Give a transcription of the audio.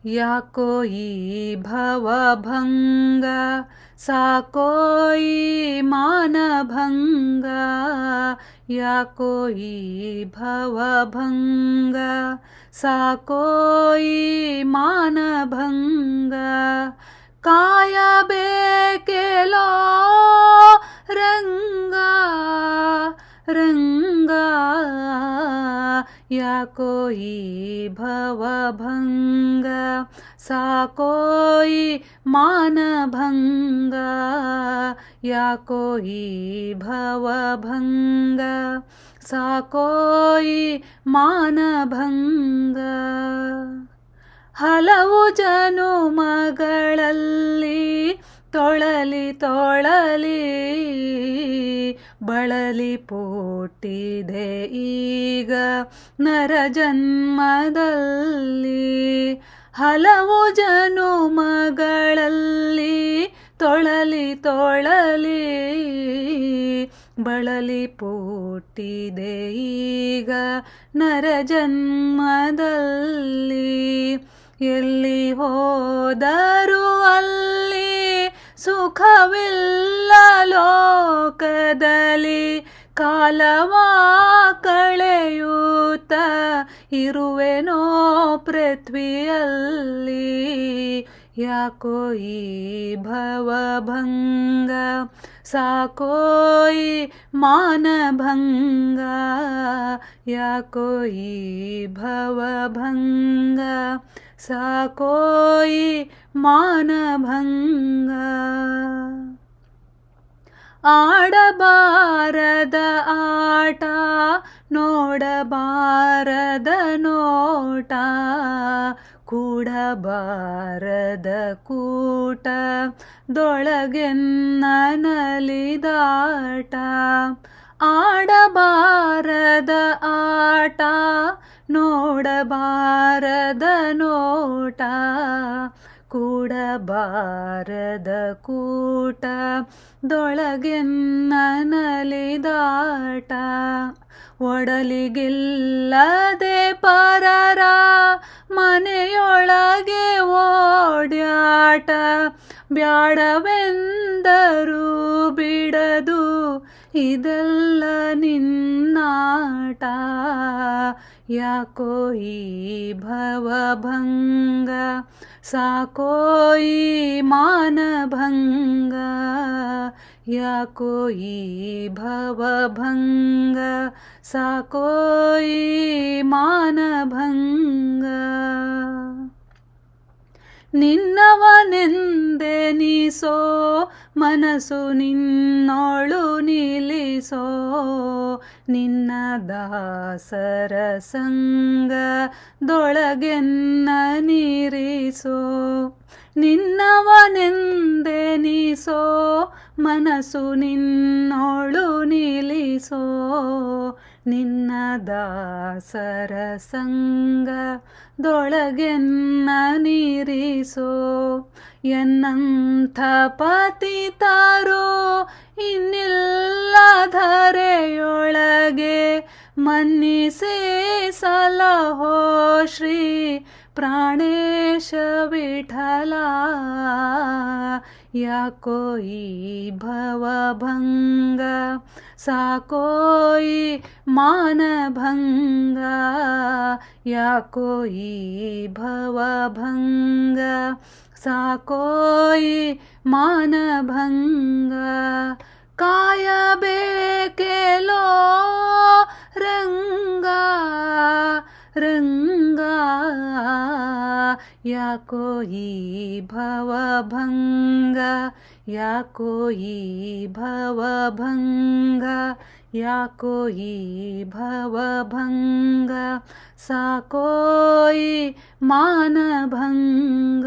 ಯಾಕೋ ಈ ಭವಭಂಗ, ಸಾಕೋ ಈ ಮಾನಭಂಗ. ಯಾಕೋ ಈ ಭವಭಂಗ, ಸಾಕೋ ಈ ಮಾನಭಂಗ. ಕಾಯಬೇಕೆಲೋ ರಂಗ ರಂಗ, ಯಾಕೋ ಈ ಭವಭಂಗ, ಸಾಕೋ ಈ ಮಾನಭಂಗ. ಯಾಕೋ ಈ ಭವಭಂಗ, ಸಾಕೋ ಈ ಮಾನಭಂಗ. ಹಲವು ಜನುಮಗಳಲ್ಲಿ ತೊಳಲಿ ತೊಳಲಿ ಬಳಲಿ ಪುಟ್ಟಿದೆ ಈಗ ನರಜನ್ಮದಲ್ಲಿ. ಹಲವು ಜನುಮಗಳಲ್ಲಿ ತೊಳಲಿ ತೊಳಲಿ ಬಳಲಿ ಪುಟ್ಟಿದೆ ಈಗ ನರಜನ್ಮದಲ್ಲಿ. ಎಲ್ಲಿ ಹೋದರೂ ಅಲ್ಲಿ ಸುಖವಿಲ್ಲ ಲೋಕದಲ್ಲಿ, ಕಾಲವ ಕಳೆಯುತ್ತ ಇರುವೆನೋ ಪೃಥ್ವಿಯಲ್ಲಿ. ಯಾಕೋ ಈ ಭವಭಂಗ, ಸಾಕೋ ಈ ಮಾನಭಂಗ. ಯಾಕೋ ಈ ಭವಭಂಗ, ಸಾಕೋ ಈ ಮಾನಭಂಗ. ಆಡಬಾರದ ಆಟ, ನೋಡಬಾರದ ನೋಟ, ಕೂಡಬಾರದ ಕೂಟ, ದೊಳಗೆನ್ನ ನಲಿದಾಟ. ಆಡಬಾರದ ಆಟ, ನೋಡಬಾರದ ನೋಟ, ಕೂಡಬಾರದ ಕೂಟ, ದೊಳಗೆನ್ನ ನಲಿದಾಟ. ಒಡಲಿಗಿಲ್ಲದೆ ಪರರ ಮನೆಯೊಳಗೆ ಓಡ್ಯಾಟ, ಬ್ಯಾಡವೆಂದರೂ ಬಿಡದು ಇದೆಲ್ಲ ನಿನ್ನಾಟ. ಯಾಕೋ ಈ ಭವಭಂಗ, ಸಾಕೋ ಈ ಮಾನಭಂಗ. ಯಾಕೋ ಈ ಭವಭಂಗ, ಸಾಕೋ ಈ ಮಾನಭಂಗ. ನಿನ್ನವನೆಂದೆನಿಸೋ ಮನಸ್ಸು ನಿನ್ನೊಳು ನಿಲ್ಲಿಸೋ, ನಿನ್ನ ದಾಸರ ಸಂಗದೊಳಗೆನ್ನ ನೀರಿಸೋ. ನಿನ್ನವನೆಂದೆನಿಸೋ ಮನಸ್ಸು ನಿನ್ನೊಳು ನಿಲ್ಲಿಸೋ, ನಿನ್ನ ದಾಸರ ಸಂಗದೊಳಗೆನ್ನ ನೀರಿಸೋ. ಎನ್ನಂಥ ಪತಿತರೋ ಇನ್ನಿಲ್ಲ ಧರೆಯೊಳಗೆ, ಮನ್ನಿಸೇ ಸಲಹೋ ಶ್ರೀ ಪ್ರಾಣೇಶ ವಿಠಲ. ಯಾಕೋ ಈ ಭವಭಂಗ, ಸಾಕೋ ಈ ಮಾನಭಂಗ. ಯಾಕೋ ಈ ಭವಭಂಗ, ಸಾಕೋ ಈ ಮಾನಭಂಗ. ಕಾಯಬೇಕೆಲೋ ರಂಗ ರಂಗ, ಯಾಕೋ ಈ ಭವಭಂಗ, ಯಾಕೋ ಈ ಭವಭಂಗ. ಯಾಕೋ ಈ ಭವಭಂಗ, ಸಾಕೋ ಈ ಮಾನಭಂಗ.